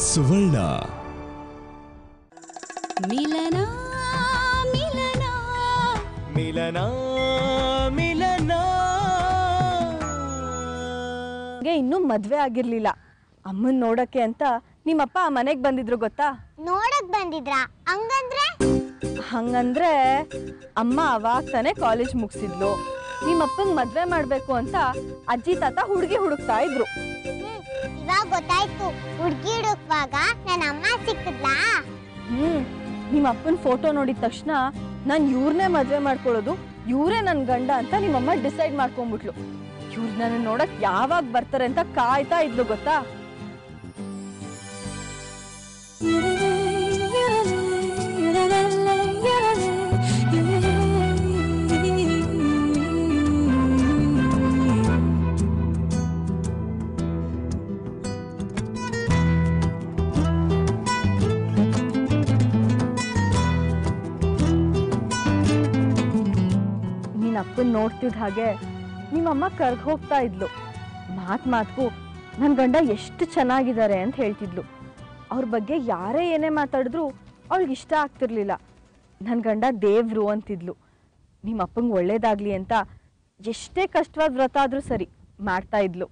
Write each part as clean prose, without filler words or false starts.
ಸುವರ್ಣ. ಮಿಲನ ಮಿಲನ ಮಿಲನ ಮಿಲನ. ಇನ್ನೂ ಮದ್ವೆ ಆಗಿರ್ಲಿಲ್ಲ. ಅಮ್ಮನ್ ನೋಡಕ್ಕೆ ಅಂತ ನಿಮ್ಮಪ್ಪ ಮನೆಗ್ ಬಂದಿದ್ರು ಗೊತ್ತಾ? ನೋಡಕ್ ಬಂದಿದ್ರಾ? ಹಂಗಂದ್ರೆ ಅಮ್ಮ ಅವಾಗ ತಾನೇ ಕಾಲೇಜ್ ಮುಗಿಸಿದ್ಲು. ನಿಮ್ಮಪ್ಪಂಗ್ ಮದ್ವೆ ಮಾಡ್ಬೇಕು ಅಂತ ಅಜ್ಜಿ ತಾತ ಹುಡುಗಿ ಹುಡುಕ್ತಾ ಇದ್ರು. ಇವಾಗ ಗೊತ್ತಾಯ್ತು. ಹುಡುಗಿ ಹುಡುಕ್ವಾಗ ನನ್ನ ಅಮ್ಮ ಸಿಕ್ಕಿದ್ಲಾ? ನಿಮ್ಮಪ್ಪನ ಫೋಟೋ ನೋಡಿದ ತಕ್ಷಣ ನಾನ್ ಇವ್ರನ್ನೇ ಮದ್ವೆ ಮಾಡ್ಕೊಳ್ಳೋದು, ಇವ್ರೇ ನನ್ ಗಂಡ ಅಂತ ನಿಮ್ಮಮ್ಮ ಡಿಸೈಡ್ ಮಾಡ್ಕೊಂಡ್ಬಿಟ್ಲು. ಇವ್ರು ನನ್ನ ನೋಡಕ್ ಯಾವಾಗ ಬರ್ತಾರೆ ಅಂತ ಕಾಯ್ತಾ ಇದ್ಲು ಗೊತ್ತಾ? ಅಪ್ಪನ್ ನೋಡ್ತಿದ್ದ ಹಾಗೆ ನಿಮ್ಮಮ್ಮ ಕರ್ಗ್ ಹೋಗ್ತಾ ಇದ್ಲು. ಮಾತ್ಗೂ ನನ್ ಗಂಡ ಎಷ್ಟು ಚೆನ್ನಾಗಿದ್ದಾರೆ ಅಂತ ಹೇಳ್ತಿದ್ಲು. ಅವ್ರ ಬಗ್ಗೆ ಯಾರೇ ಏನೇ ಮಾತಾಡಿದ್ರು ಅವಳಿಗೆ ಇಷ್ಟ ಆಗ್ತಿರ್ಲಿಲ್ಲ. ನನ್ ಗಂಡ ದೇವ್ರು ಅಂತಿದ್ಲು. ನಿಮ್ಮಪ್ಪಂಗೆ ಒಳ್ಳೇದಾಗ್ಲಿ ಅಂತ ಎಷ್ಟೇ ಕಷ್ಟವಾದ ವ್ರತ ಆದ್ರೂ ಸರಿ ಮಾಡ್ತಾ ಇದ್ಲು.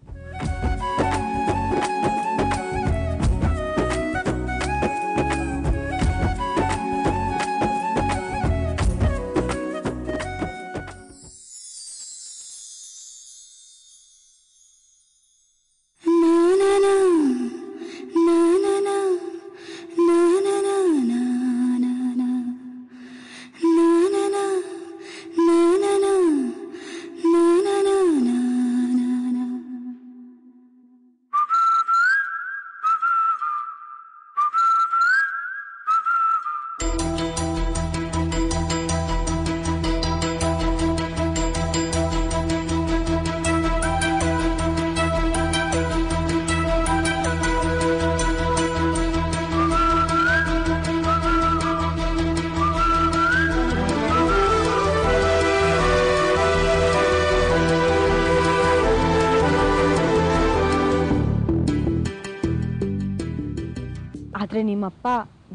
ಆದ್ರೆ ನಿಮ್ಮಪ್ಪ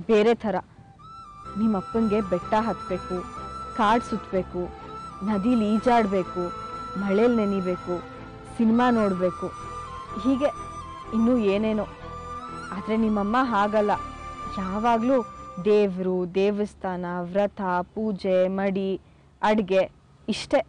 ಬೇರೆ ಥರ. ನಿಮ್ಮಪ್ಪಂಗೆ ಬೆಟ್ಟ ಹತ್ತಬೇಕು, ಕಾಡು ಸುತ್ತಬೇಕು, ನದಿಲಿ ಈಜಾಡಬೇಕು, ಮಳೇಲಿ ನೆನಿಬೇಕು, ಸಿನಿಮಾ ನೋಡಬೇಕು, ಹೀಗೆ ಇನ್ನೂ ಏನೇನೋ. ಆದರೆ ನಿಮ್ಮಮ್ಮ ಹಾಗಲ್ಲ. ಯಾವಾಗಲೂ ದೇವರು, ದೇವಸ್ಥಾನ, ವ್ರತ, ಪೂಜೆ, ಮಡಿ, ಅಡುಗೆ ಇಷ್ಟೇ.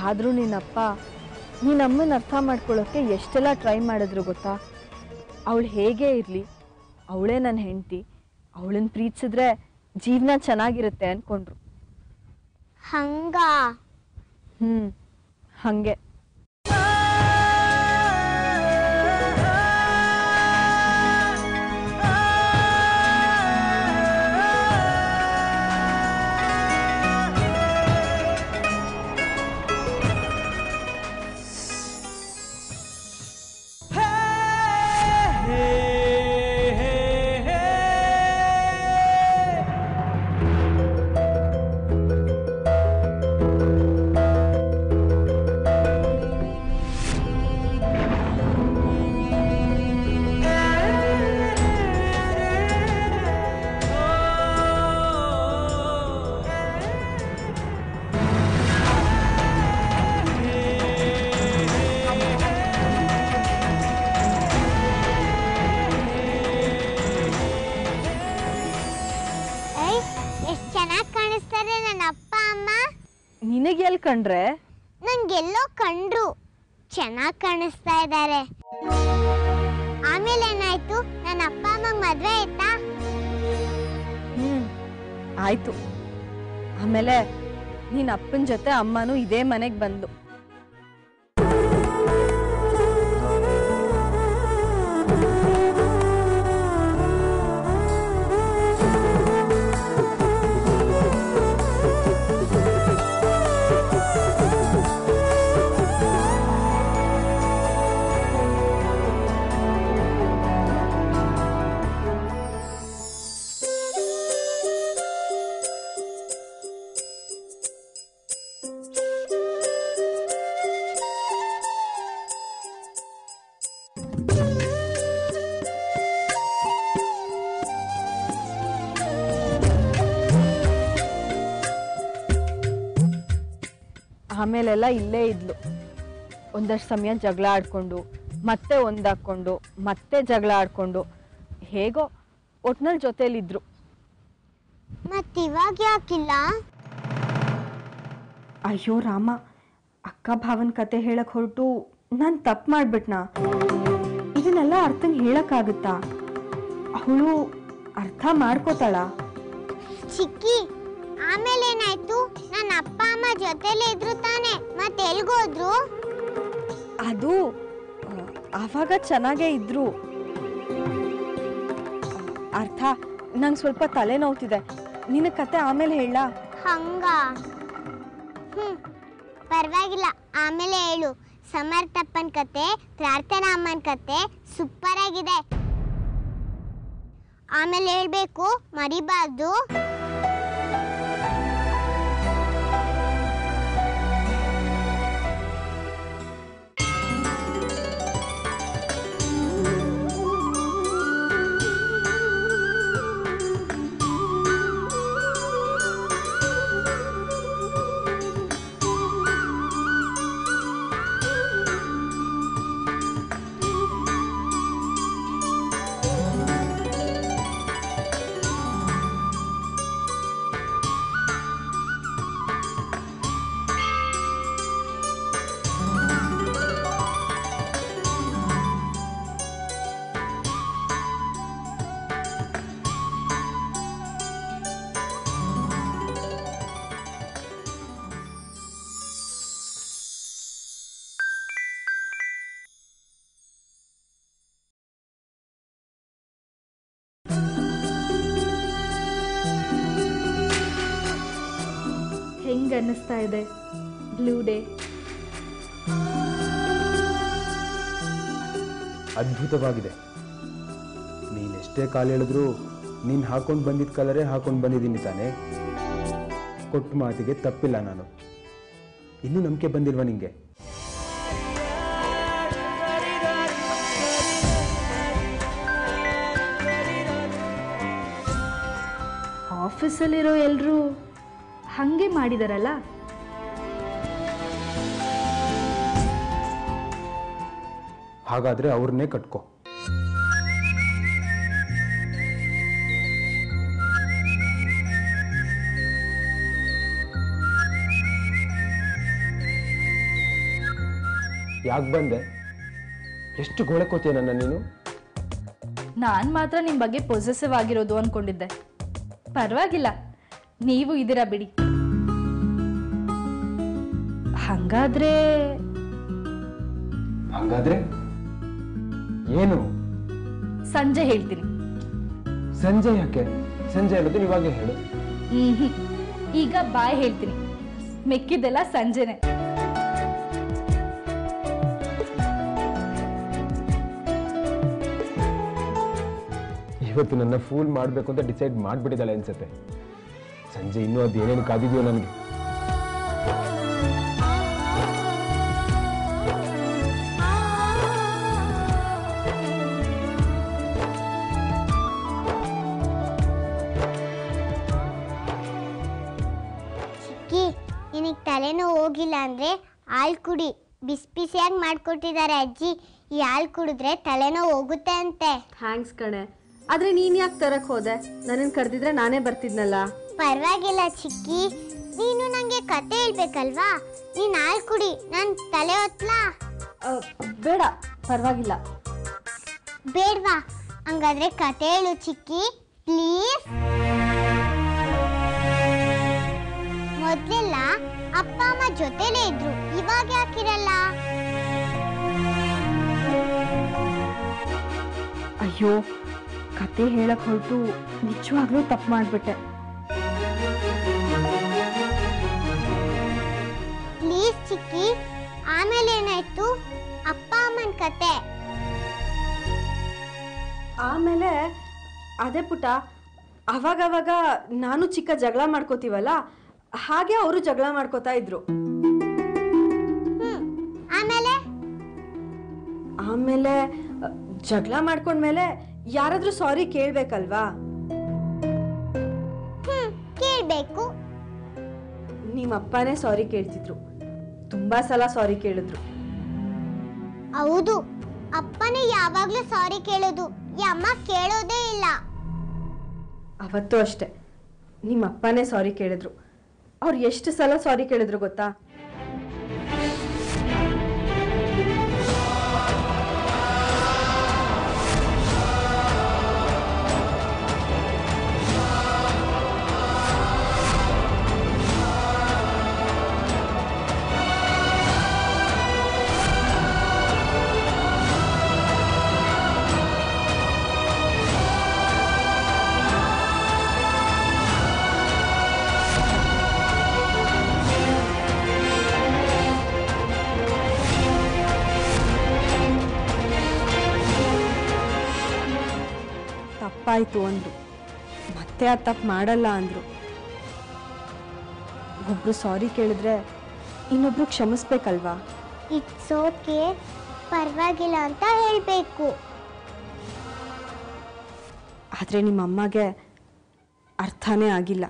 ಆದರೂ ನಿನ್ನಪ್ಪ ನೀನಮ್ಮನ ಅರ್ಥ ಮಾಡ್ಕೊಳ್ಳೋಕ್ಕೆ ಎಷ್ಟೆಲ್ಲ ಟ್ರೈ ಮಾಡಿದ್ರು ಗೊತ್ತಾ? ಅವಳು ಹೇಗೆ ಇರಲಿ, ಅವಳೇ ನನ್ನ ಹೆಂಡತಿ, ಅವಳನ್ನ ಪ್ರೀತಿಸಿದ್ರೆ ಜೀವನ ಚೆನ್ನಾಗಿರುತ್ತೆ ಅಂದ್ಕೊಂಡ್ರು. ಹಂಗೆ. ಎಷ್ಟು ಚೆನ್ನಾಗಿ ಕಾಣಿಸ್ತಾರೆ ನನ್ನ ಅಪ್ಪ ಅಮ್ಮ. ನಿನಗೆ ಎಲ್ಲಿ ಕಂಡ್ರೆ? ನಂಗೆಲ್ಲೋ ಕಂಡ್ರು ಚೆನ್ನಾಗಿ ಕಾಣಿಸ್ತಾ ಇದ್ದಾರೆ. ಆಮೇಲೆ ಏನಾಯ್ತು? ನನ್ನ ಅಪ್ಪ ಅಮ್ಮಂಗೆ ಮದ್ವೆ ಆಯ್ತಾ? ಆಯ್ತು. ಆಮೇಲೆ ನಿನ್ನ ಅಪ್ಪನ ಜೊತೆ ಅಮ್ಮನೂ ಇದೇ ಮನೆಗೆ ಬಂದು. ಆಮೇಲೆಲ್ಲ ಇಲ್ಲೇ ಇದ್ಲು. ಒಂದಷ್ಟು ಸಮಯ ಜಗಳ ಆಡ್ಕೊಂಡು ಮತ್ತೆ ಒಂದಾಕೊಂಡು ಮತ್ತೆ ಜಗಳ ಆಡ್ಕೊಂಡು ಹೇಗೋ ಒಟ್ನಲ್ಲಿ ಜೊತೆಲಿದ್ರು. ಮತ್ತಿವಾಗ ಯಾಕಿಲ್ಲ? ಅಯ್ಯೋ ರಾಮ, ಅಕ್ಕ ಭಾವನ ಕತೆ ಹೇಳಕ್ ಹೊರಟು ನಾನು ತಪ್ಪು ಮಾಡ್ಬಿಟ್ನಾ? ಇದನ್ನೆಲ್ಲ ಅರ್ಥಂಗೆ ಹೇಳಕ್ಕಾಗುತ್ತಾ? ಅವಳು ಅರ್ಥ ಮಾಡ್ಕೋತಾಳ? ಚಿಕ್ಕಿ, ಆಮೇಲೆ ಏನಾಯ್ತು? ನನ್ನ ಅಪ್ಪ ಅಮ್ಮ ಜೊತೆಲೇ ಇದ್ರು ತಾನೆ, ಮತ್ತೆ ಎಲ್ಗೋದ್ರು? ಅದು ಆವಾಗ ಚೆನ್ನಾಗೇ ಇದ್ರು. ಅರ್ಥ, ನಂಗೆ ಸ್ವಲ್ಪ ತಲೆ ನೋವ್ತಿದೆ. ನಿನ್ನ ಕತೆ ಆಮೇಲೆ ಹೇಳ. ಹಂಗ? ಪರವಾಗಿಲ್ಲ, ಆಮೇಲೆ ಹೇಳು. ಸಮರ್ಥಪ್ಪನ ಕತೆ, ಪ್ರಾರ್ಥನಾ ಅಮ್ಮನ ಕತೆ ಸೂಪರ್ ಆಗಿದೆ. ಆಮೇಲೆ ಹೇಳ್ಬೇಕು, ಮರಿಬಾರ್ದು. ಹೆಂಗ ಅನ್ನಿಸ್ತಾ ಇದೆ ಬ್ಲೂ ಡೇ? ಅದ್ಭುತವಾಗಿದೆ. ನೀನೆಷ್ಟೇ ಕಾಲು ಹೇಳಿದ್ರು ನೀನು ಹಾಕೊಂಡು ಬಂದಿದ್ದ ಕಲರೇ ಹಾಕೊಂಡು ಬಂದಿದ್ದೀನಿ ತಾನೆ. ಕೊಟ್ಟ ಮಾತಿಗೆ ತಪ್ಪಿಲ್ಲ ನಾನು. ಇನ್ನೂ ನಂಬಿಕೆ ಬಂದಿಲ್ವಾ ನಿಂಗೆ? ಆಫೀಸಲ್ಲಿರೋ ಎಲ್ಲರೂ ಹಾಗೆ ಮಾಡಿದಾರಲ್ಲ. ಹಾಗಾದ್ರೆ ಅವ್ರನ್ನೇ ಕಟ್ಕೋ. ಯಾಕೆ ಬಂದೆ? ಎಷ್ಟು ಗೋಳಕೋತೀಯ ನನ್ನ ನೀನು? ನಾನು ಮಾತ್ರ ನಿಮ್ಮ ಬಗ್ಗೆ ಪೊಸೆಸಿವ್ ಆಗಿರೋದು ಅನ್ಕೊಂಡಿದ್ದೆ. ಪರವಾಗಿಲ್ಲ, ನೀವು ಇದ್ದೀರಾ ಬಿಡಿ. ಹಂಗಾದ್ರೆ ಏನು? ಸಂಜೆ ಹೇಳ್ತೀನಿ. ಸಂಜೆ ಯಾಕೆ? ಸಂಜೆ ಹೇಳೋದು ಇವಾಗಲೇ ಹೇಳು. ಈಗ ಬಾಯ್ ಹೇಳ್ತೀನಿ, ಮೆಕ್ಕಿದ್ದೆಲ್ಲ ಸಂಜೆನೆ. ಇವತ್ತು ನನ್ನ ಫೂಲ್ ಮಾಡಬೇಕು ಅಂತ ಡಿಸೈಡ್ ಮಾಡಿಬಿಟ್ಟಿದ್ದಾಳೆ ಅನ್ಸುತ್ತೆ. ಸಂಜೆ ಇನ್ನೂ ಅದು ಏನೇನು ಕಾದಿದೆಯೋ ನನಗೆ. ಚಿಕ್ಕಿ, ನಿನಗೆ ತಲೆನೋವು ಹೋಗಿಲ್ಲ ಅಂದ್ರೆ ಹಾಲು ಕುಡಿ. ಬಿಸಿ ಬಿಸಿಯಾಗಿ ಮಾಡ್ಕೊಟ್ಟಿದ್ದಾರೆ ಅಜ್ಜಿ. ಈ ಹಾಲು ಕುಡಿದ್ರೆ ತಲೆನೋವು ಹೋಗುತ್ತೆ ಅಂತೆ. ಥ್ಯಾಂಕ್ಸ್ ಕಣೆ. ಆದ್ರೆ ನೀನ್ ಯಾಕೆ ತರಕ್ ಹೋದೆ? ನನ್ನನ್ನು ಕರೆದಿದ್ರೆ ನಾನೇ ಬರ್ತಿದ್ನಲ್ಲ. ಪರವಾಗಿಲ್ಲ ಚಿಕ್ಕಿ, ನೀನು ನಂಗೆ ಕತೆ ಹೇಳ್ಬೇಕಲ್ವಾ? ನೀನ್ ಹಾಲು ಕುಡಿ, ನಾನು ತಲೆ ಹೊತ್ಲಾ? ಬೇಡ, ಪರವಾಗಿಲ್ಲ. ಬೇಡ್ವಾ? ಹಂಗಾದ್ರೆ ಕತೆ ಹೇಳು ಚಿಕ್ಕಿ, ಪ್ಲೀಸ್. ಮೊದ್ಲೆಲ್ಲ ಅಪ್ಪ ಅಮ್ಮ ಜೊತೆಲೇ ಇದ್ರು, ಇವಾಗ ಯಾಕಿರಲ್ಲ? ಅಯ್ಯೋ, ಕತೆ ಹೇಳಕ್ ಹೊರಟು ನಿಜವಾಗ್ಲೂ ತಪ್ಪು ಮಾಡ್ಬಿಟ್ಟೆ. ಪ್ಲೀಸ್ ಚಿಕ್ಕಿ, ಆಮೇಲೆ ಏನಾಯ್ತು? ಅಪ್ಪ ಅಮ್ಮನ ಕತೆ. ಆಮೇಲೆ ಅದೇ ಪುಟ, ಅವಾಗವಾಗ ನಾನು ಚಿಕ್ಕ ಜಗಳ ಮಾಡ್ಕೋತೀವಲ್ಲ, ಹಾಗೆ ಅವರು ಜಗಳ ಮಾಡ್ಕೋತಾ ಇದ್ರು. ಆಮೇಲೆ ಜಗಳ ಮಾಡ್ಕೊಂಡ್ಮೇಲೆ ಯಾರಾದ್ರೂ ಸಾರಿ ಕೇಳ್ಬೇಕಲ್ವಾ? ಕೇಳ್ಬೇಕು. ನಿಮ್ಮಪ್ಪನೇ ಸಾರಿ ಕೇಳ್ತಿದ್ರು, ತುಂಬಾ ಸಲ ಸಾರಿ ಕೇಳಿದ್ರು. ಹೌದು, ಅಪ್ಪನೇ ಯಾವಾಗ್ಲೂ ಸಾರಿ ಕೇಳೋದು, ಈ ಅಮ್ಮ ಕೇಳೋದೇ ಇಲ್ಲ. ಅವತ್ತು ಅಷ್ಟೆ, ನಿಮ್ಮಪ್ಪನೇ ಸಾರಿ ಕೇಳಿದ್ರು. ಅವ್ರು ಎಷ್ಟು ಸಲ ಸಾರಿ ಕೇಳಿದ್ರು ಗೊತ್ತಾ? ತಪ್ಪಾಯ್ತು ಅಂದ್ರು, ಮತ್ತೆ ಆ ತಪ್ಪು ಮಾಡಲ್ಲ ಅಂದ್ರು. ಒಬ್ರು ಸಾರಿ ಕೇಳಿದ್ರೆ ಇನ್ನೊಬ್ರು ಕ್ಷಮಿಸ್ಬೇಕಲ್ವಾ? ಇಟ್ಸ್ ಓಕೆ, ಪರವಾಗಿಲ್ಲ ಅಂತ ಹೇಳ್ಬೇಕು. ಆದ್ರೆ ನಿಮ್ಮ ಅಮ್ಮಗೆ ಅರ್ಥನೇ ಆಗಿಲ್ಲ.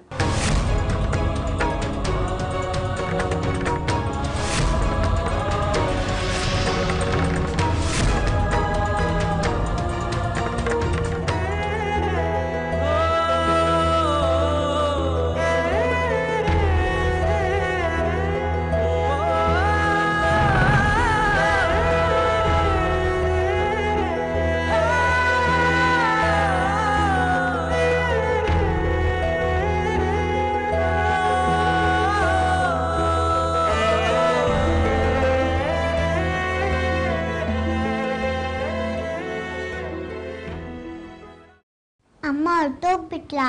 ಅಮ್ಮ ಹೊರಟೋಗ್ಬಿಟ್ಲಾ?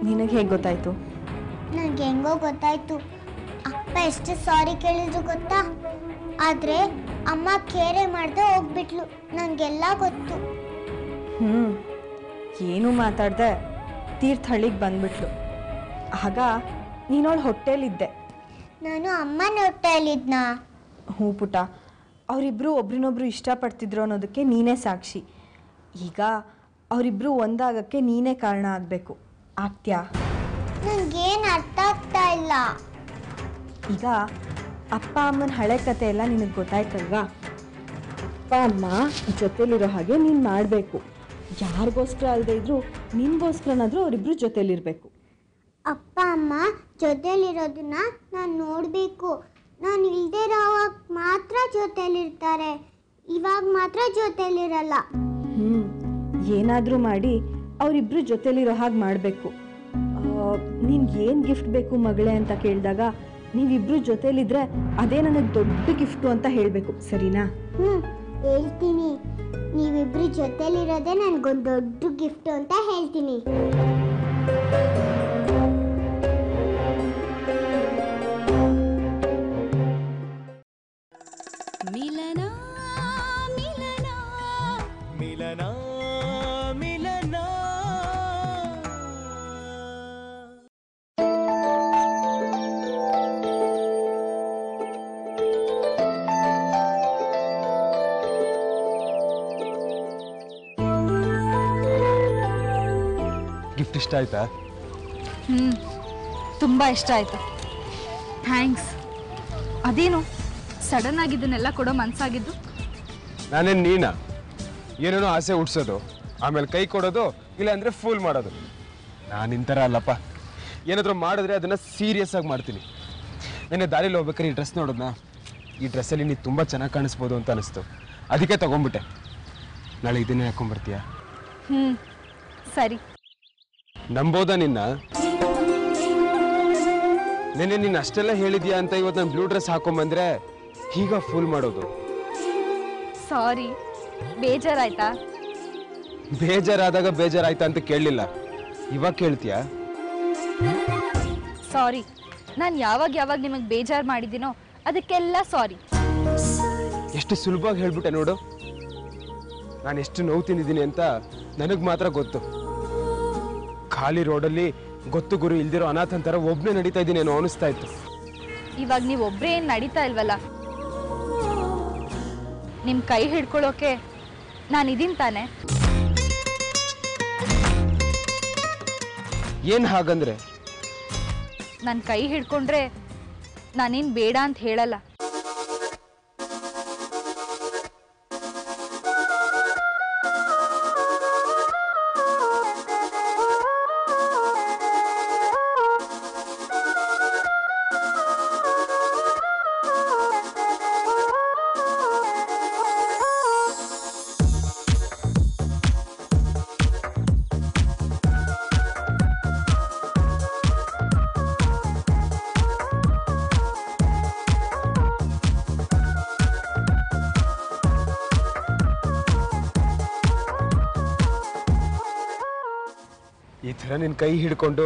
ನಿನಗೆ ಹೇಗೆ ಗೊತ್ತಾಯ್ತು? ನನಗೆ ಹೆಂಗೋ ಗೊತ್ತಾಯ್ತು. ಅಪ್ಪ ಎಷ್ಟು ಸಾರಿ ಕೇಳಿದ್ರು ಗೊತ್ತಾ? ಆದ್ರೆ ಅಮ್ಮ ಕೇರೆ ಮಾಡ್ದೆ ಹೋಗ್ಬಿಟ್ಲು. ನನಗೆಲ್ಲ ಗೊತ್ತು. ಏನು ಮಾತಾಡ್ದೆ ತೀರ್ಥಹಳ್ಳಿಗೆ ಬಂದ್ಬಿಟ್ಲು. ಆಗ ನೀನವಳ ಹೊಟ್ಟೆಲಿದ್ದೆ. ನಾನು ಅಮ್ಮನ ಹೊಟ್ಟೆಯಲ್ಲಿದ್ನಾ? ಹ್ಞೂ ಪುಟ, ಅವರಿಬ್ರು ಒಬ್ರನ್ನೊಬ್ರು ಇಷ್ಟಪಡ್ತಿದ್ರು ಅನ್ನೋದಕ್ಕೆ ನೀನೇ ಸಾಕ್ಷಿ. ಈಗ ಅವರಿಬ್ರು ಒಂದಾಗಕ್ಕೆ ನೀನೇ ಕಾರಣ ಆಗಬೇಕು. ಆಗ್ತ್ಯಾ? ನನಗೇನು ಅರ್ಥ ಆಗ್ತಾ ಇಲ್ಲ. ಈಗ ಅಪ್ಪ ಅಮ್ಮನ ಹಳೆ ಕತೆ ಎಲ್ಲ ನಿನಗೆ ಗೊತ್ತಾಯ್ತಲ್ವಾ? ಅಪ್ಪ ಅಮ್ಮ ಜೊತೆಲಿರೋ ಹಾಗೆ ನೀನು ಮಾಡಬೇಕು. ಯಾರಿಗೋಸ್ಕರ ಅಲ್ಲದೆ ಇದ್ರು ನಿನ್ಗೋಸ್ಕರನಾದರೂ ಅವರಿಬ್ರು ಜೊತೆಲಿರಬೇಕು. ಅಪ್ಪ ಅಮ್ಮ ಜೊತೆಲಿರೋದನ್ನ ನಾನು ನೋಡಬೇಕು. ನಾನು ಇಲ್ಲದೆ ಇರೋವಾಗ ಮಾತ್ರ ಜೊತೆಲಿರ್ತಾರೆ, ಇವಾಗ ಮಾತ್ರ ಜೊತೆಲಿರಲ್ಲ. ಏನಾದರೂ ಮಾಡಿ ಅವರಿಬ್ರು ಜೊತೆಲಿರೋ ಹಾಗೆ ಮಾಡಬೇಕು. ನಿನ್ಗೆ ಏನು ಗಿಫ್ಟ್ ಬೇಕು ಮಗಳೇ ಅಂತ ಕೇಳಿದಾಗ ನೀವಿಬ್ರು ಜೊತೆಲಿದ್ರೆ ಅದೇ ನನಗೆ ದೊಡ್ಡ ಗಿಫ್ಟು ಅಂತ ಹೇಳಬೇಕು, ಸರಿನಾ? ಹೇಳ್ತೀನಿ. ನೀವಿಬ್ರು ಜೊತೆಲಿರೋದೇ ನನಗೊಂದು ದೊಡ್ಡ ಗಿಫ್ಟು ಅಂತ ಹೇಳ್ತೀನಿ. ಮಿಲನ ಮಿಲನ ಮಿಲನ ಮಿಲನ. ಗಿಫ್ಟ್ ಇಷ್ಟ ಆಯ್ತಾ? ತುಂಬ ಇಷ್ಟ ಆಯಿತು, ಥ್ಯಾಂಕ್ಸ್. ಅದೇನು ಸಡನ್ ಆಗಿ ಇದನ್ನೆಲ್ಲ ಕೊಡೋ ಮನಸ್ಸಾಗಿದ್ದು? ನಾನೇನು ನೀನಾ ಏನೇನೋ ಆಸೆ ಹುಡ್ಸೋದು ಆಮೇಲೆ ಕೈ ಕೊಡೋದು, ಇಲ್ಲಾಂದ್ರೆ ಫೂಲ್ ಮಾಡೋದು. ನಾನು ಇಂಥರ ಅಲ್ಲಪ್ಪ. ಏನಾದರೂ ಮಾಡಿದ್ರೆ ಅದನ್ನು ಸೀರಿಯಸ್ ಆಗಿ ಮಾಡ್ತೀನಿ. ನೆನ್ನೆ ದಾರಿಲಿ ಹೋಗ್ಬೇಕಾದ್ರೆ ಈ ಡ್ರೆಸ್ ನೋಡೋದನ್ನ, ಈ ಡ್ರೆಸ್ಸಲ್ಲಿ ನೀನು ತುಂಬ ಚೆನ್ನಾಗಿ ಕಾಣಿಸ್ಬೋದು ಅಂತ ಅನಿಸ್ತು. ಅದಕ್ಕೆ ತಗೊಂಡ್ಬಿಟ್ಟೆ. ನಾಳೆ ಇದನ್ನೇ ಹಾಕೊಂಡ್ಬರ್ತೀಯ? ಸರಿ. ನಂಬೋದಾ ನಿನ್ನ? ನೆನ್ನೆ ನೀನು ಅಷ್ಟೆಲ್ಲ ಹೇಳಿದ್ಯಾ ಅಂತ ಇವತ್ತು ನಾನು ಬ್ಲೂ ಡ್ರೆಸ್ ಹಾಕೊಂಬಂದ್ರೆ ಈಗ ಫೂಲ್ ಮಾಡೋದು. ಸಾರಿ, ಬೇಜಾರಾಯ್ತಾ? ಬೇಜಾರಾದಾಗ ಬೇಜಾರಾಯ್ತಾ ಅಂತ ಕೇಳಲಿಲ್ಲ, ಇವಾಗ ಕೇಳ್ತೀಯಾ? ಸಾರಿ, ನಾನು ಯಾವಾಗ ನಿಮಗೆ ಬೇಜಾರು ಮಾಡಿದ್ದೀನೋ ಅದಕ್ಕೆಲ್ಲ ಸಾರಿ. ಎಷ್ಟು ಸುಲಭವಾಗಿ ಹೇಳ್ಬಿಟ್ಟೆ ನೋಡು. ನಾನು ಎಷ್ಟು ನೋವು ತಿಂದಿದ್ದೀನಿ ಅಂತ ನನಗೆ ಮಾತ್ರ ಗೊತ್ತು. ಖಾಲಿ ರೋಡಲ್ಲಿ ಗೊತ್ತು ಗುರು ಇಲ್ದಿರೋ ಅನಾಥನ್ ಥರ ಒಬ್ಬನೇ ನಡೀತಾ ಇದ್ದೀನಿ ಏನೋ ಅನಿಸ್ತಾ ಇತ್ತು. ಇವಾಗ ನೀವು ಒಬ್ಬರೇ ಏನು ನಡೀತಾ ಇಲ್ವಲ್ಲ, ನಿಮ್ಮ ಕೈ ಹಿಡ್ಕೊಳ್ಳೋಕೆ ನಾನು ಇದೀನಿ ತಾನೆ. ಏನು ಹಾಗಂದ್ರೆ? ನನ್ನ ಕೈ ಹಿಡ್ಕೊಂಡ್ರೆ ನಾನೇನು ಬೇಡ ಅಂತ ಹೇಳಲ್ಲ. ಈ ಥರ ನಿನ್ನ ಕೈ ಹಿಡ್ಕೊಂಡು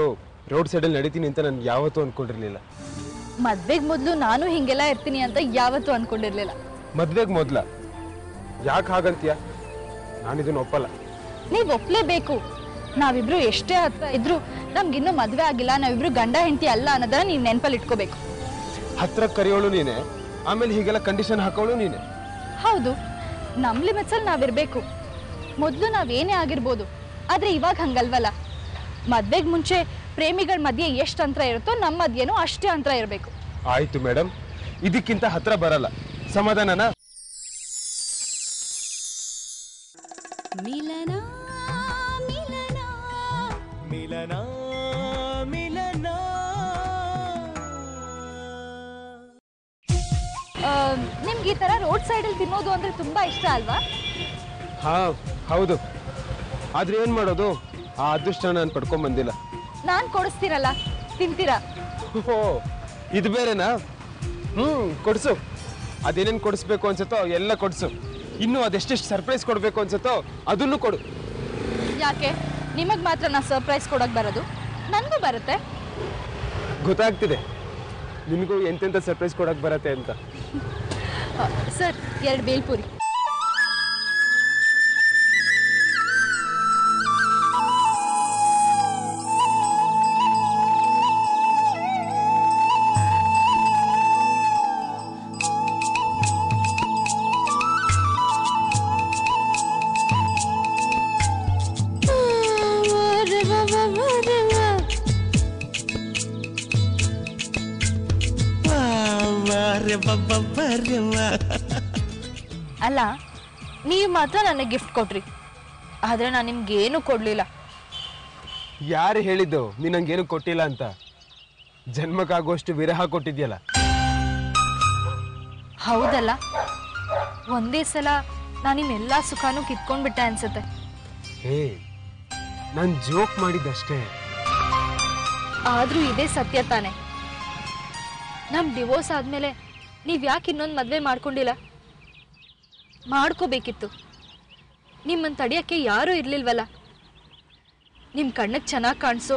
ರೋಡ್ ಸೈಡಲ್ಲಿ ನಡೀತೀನಿ ಅಂತ ನಾನು ಯಾವತ್ತೂ ಅಂದ್ಕೊಂಡಿರ್ಲಿಲ್ಲ. ಮದ್ವೆಗೆ ಮೊದಲು ನಾನು ಹಿಂಗೆಲ್ಲ ಇರ್ತೀನಿ ಅಂತ ಯಾವತ್ತೂ ಅಂದ್ಕೊಂಡಿರ್ಲಿಲ್ಲ. ಮದ್ವೆಗೆ ಮೊದಲ? ಯಾಕೆ ಹಾಗಂತೀಯ? ನಾನಿದನ್ನು ಒಪ್ಪಲ್ಲ. ನೀವು ಒಪ್ಲೇಬೇಕು. ನಾವಿಬ್ರು ಎಷ್ಟೇ ಹತ್ರ ಇದ್ರು ನಮ್ಗಿನ್ನೂ ಮದ್ವೆ ಆಗಿಲ್ಲ, ನಾವಿಬ್ರು ಗಂಡ ಹೆಂಡತಿ ಅಲ್ಲ ಅನ್ನೋದನ್ನ ನೀವು ನೆನಪಲ್ಲಿ ಇಟ್ಕೋಬೇಕು. ಹತ್ರ ಕರೆಯೋಳು ನೀನೆ, ಆಮೇಲೆ ಹೀಗೆಲ್ಲ ಕಂಡೀಷನ್ ಹಾಕೋಳು ನೀನೆ. ಹೌದು, ನಮ್ಮ ಲಿಮಿಟ್ಸಲ್ಲಿ ನಾವಿರ್ಬೇಕು. ಮೊದಲು ನಾವೇನೇ ಆಗಿರ್ಬೋದು, ಆದ್ರೆ ಇವಾಗ ಹಂಗಲ್ವಲ್ಲ. ಮದ್ವೆಗೆ ಮುಂಚೆ ಪ್ರೇಮಿಗಳ ಮಧ್ಯೆ ಎಷ್ಟು ಅಂತರ ಇರುತ್ತೋ ನಮ್ಮ ಮಧ್ಯೆನೂ ಅಷ್ಟೇ ಅಂತರ ಇರಬೇಕು. ಆಯ್ತು ಮೇಡಮ್, ಇದಕ್ಕಿಂತ ಹತ್ರ ಬರಲ್ಲ. ಸಮಾಧಾನನಾ? ಮಿಲನ ಮಿಲನ ಮಿಲನ ಮಿಲನ. ನಿಮ್ಗೆ ಈ ತರ ರೋಡ್ ಸೈಡಲ್ಲಿ ತಿನ್ನೋದು ಅಂದ್ರೆ ತುಂಬಾ ಇಷ್ಟ ಅಲ್ವಾ? ಹಾ ಹೌದು. ಆದ್ರೆ ಏನ್ ಮಾಡೋದು, ಆ ಅದೃಷ್ಟ ನಾನು ಪಡ್ಕೊಂಡ್ ಬಂದಿಲ್ಲ. ನಾನ್ ಕೊಡಿಸ್ತೀರಲ್ಲ, ತಿಂತೀರಾ? ಓಹೋ, ಇದು ಬೇರೆನಾ? ಕೊಡ್ಸು. ಅದೇನೇನು ಕೊಡಿಸ್ಬೇಕು ಅನ್ಸುತ್ತೋ ಎಲ್ಲ ಕೊಡ್ಸು. ಇನ್ನು ಅದೆಷ್ಟೆಷ್ಟು ಸರ್ಪ್ರೈಸ್ ಕೊಡ್ಬೇಕು ಅನ್ಸುತ್ತೋ ಅದನ್ನು ಕೊಡು. ಯಾಕೆ ನಿಮಗ್ ಮಾತ್ರ ನಾ ಸರ್ಪ್ರೈಸ್ ಕೊಡಕ್ ಬರೋದು? ನನ್ಗೂ ಬರುತ್ತೆ. ಗೊತ್ತಾಗ್ತಿದೆ ನಿನಗೂ ಎಂತೆಂತ ಸರ್ಪ್ರೈಸ್ ಕೊಡಕ್ ಬರತ್ತೆ ಅಂತ. ಸರ್, 2 ಬೇಲ್ಪುರಿ. ಅಲ್ಲ, ನೀವು ಮಾತ್ರ ನನಗೆ ಗಿಫ್ಟ್ ಕೊಟ್ರಿ, ಆದ್ರೆ ನಾನು ನಿಮ್ಗೆ ಏನು ಕೊಡ್ಲಿಲ್ಲ. ಯಾರು ಹೇಳಿದ್ದು ನೀನ್ ನಂಗೇನು ಕೊಟ್ಟಿಲ್ಲ ಅಂತ? ಜನ್ಮಕ್ಕಾಗುವಷ್ಟು ವಿರಹ ಕೊಟ್ಟಿದ್ಯಲ್ಲ. ಹೌದಲ್ಲ, ಒಂದೇ ಸಲ ನಾನು ನಿಮ್ಮೆಲ್ಲಾ ಸುಖಾನು ಕಿತ್ಕೊಂಡ್ಬಿಟ್ಟೆ ಅನ್ಸುತ್ತೆ. ಹೇ, ನಾನು ಜೋಕ್ ಮಾಡಿದ್ದಷ್ಟೇ. ಆದ್ರೂ ಇದೇ ಸತ್ಯ ತಾನೆ. ನಮ್ ಡಿವೋರ್ಸ್ ಆದ್ಮೇಲೆ ನೀವ್ ಯಾಕೆ ಇನ್ನೊಂದು ಮದ್ವೆ ಮಾಡ್ಕೊಂಡಿಲ್ಲ? ಮಾಡ್ಕೋಬೇಕಿತ್ತು. ನಿಮ್ಮನ್ನ ತಡಿಯಕ್ಕೆ ಯಾರೂ ಇರ್ಲಿಲ್ವಲ್ಲ. ನಿಮ್ ಕಣ್ಣಕ್ಕೆ ಚೆನ್ನಾಗಿ ಕಾಣಿಸೋ,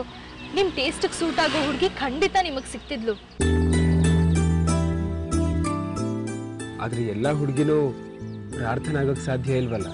ನಿಮ್ ಟೇಸ್ಟ್ಗೆ ಸೂಟ್ ಆಗೋ ಹುಡುಗಿ ಖಂಡಿತ ನಿಮಗ್ ಸಿಕ್ತಿದ್ಲು. ಆದ್ರೆ ಎಲ್ಲಾ ಹುಡುಗಿನೂ ಪ್ರಾರ್ಥನೆ ಆಗಕ್ ಸಾಧ್ಯ ಇಲ್ವಲ್ಲ.